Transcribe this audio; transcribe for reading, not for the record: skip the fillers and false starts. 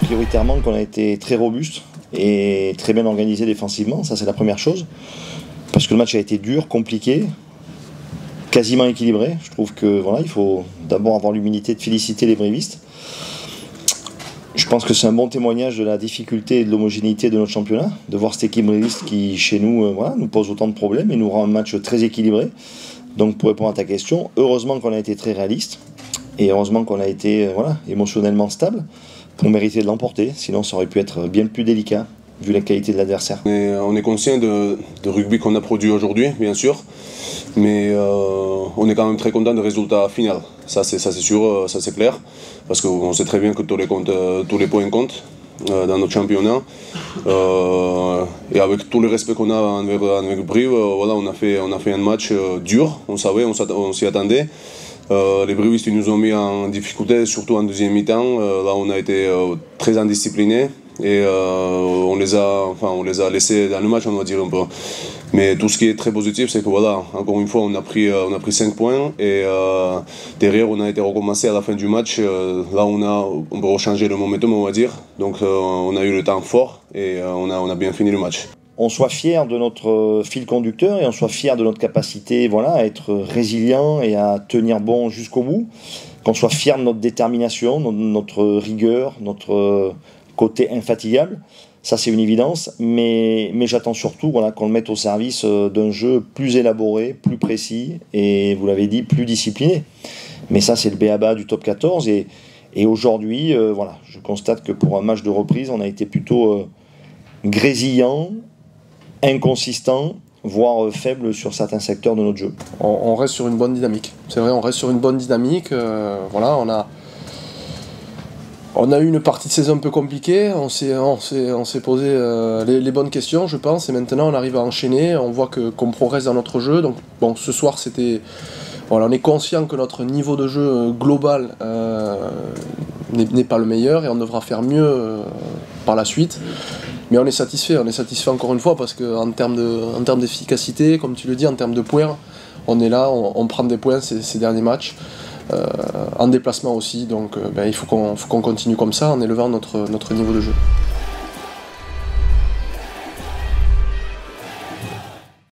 Prioritairement qu'on a été très robuste et très bien organisé défensivement, ça c'est la première chose. Parce que le match a été dur, compliqué, quasiment équilibré. Je trouve que voilà, il faut d'abord avoir l'humilité de féliciter les brévistes. Je pense que c'est un bon témoignage de la difficulté et de l'homogénéité de notre championnat, de voir cette équipe bréviste qui, chez nous, voilà, nous pose autant de problèmes et nous rend un match très équilibré. Donc pour répondre à ta question, heureusement qu'on a été très réaliste et heureusement qu'on a été émotionnellement stable pour mériter de l'emporter, sinon ça aurait pu être bien plus délicat vu la qualité de l'adversaire. On est conscient de rugby qu'on a produit aujourd'hui, bien sûr, mais on est quand même très content du résultat final. Ça c'est sûr, ça c'est clair, parce qu'on sait très bien que tous les points comptent dans notre championnat. Et avec tout le respect qu'on a envers Brive, voilà, on a fait un match dur, on savait, on s'y attendait. Les Brivistes nous ont mis en difficulté, surtout en deuxième mi-temps. Là, on a été très indisciplinés et on les a laissés dans le match, on va dire un peu. Mais tout ce qui est très positif, c'est que voilà, encore une fois, on a pris 5 points et derrière, on a été recommencé à la fin du match. Là, on peut rechanger le momentum, on va dire. Donc, on a eu le temps fort et on a bien fini le match. On soit fier de notre fil conducteur et on soit fier de notre capacité à être résilient et à tenir bon jusqu'au bout, qu'on soit fier de notre détermination, notre rigueur, notre côté infatigable, ça c'est une évidence, mais j'attends surtout qu'on le mette au service d'un jeu plus élaboré, plus précis et, vous l'avez dit, plus discipliné. Mais ça c'est le b.a.-ba du top 14 et aujourd'hui, je constate que pour un match de reprise, on a été plutôt grésillant, inconsistant, voire faible sur certains secteurs de notre jeu. On reste sur une bonne dynamique. C'est vrai, on reste sur une bonne dynamique. On a eu une partie de saison un peu compliquée. On s'est posé les bonnes questions, je pense. Et maintenant, on arrive à enchaîner. On voit qu'on progresse dans notre jeu. Donc, bon, ce soir, on est conscient que notre niveau de jeu global n'est pas le meilleur et on devra faire mieux par la suite. Mais on est satisfait encore une fois parce qu'en termes d'efficacité, comme tu le dis, en termes de points, on est là, on prend des points ces derniers matchs, en déplacement aussi, donc il faut qu'on continue comme ça en élevant notre niveau de jeu.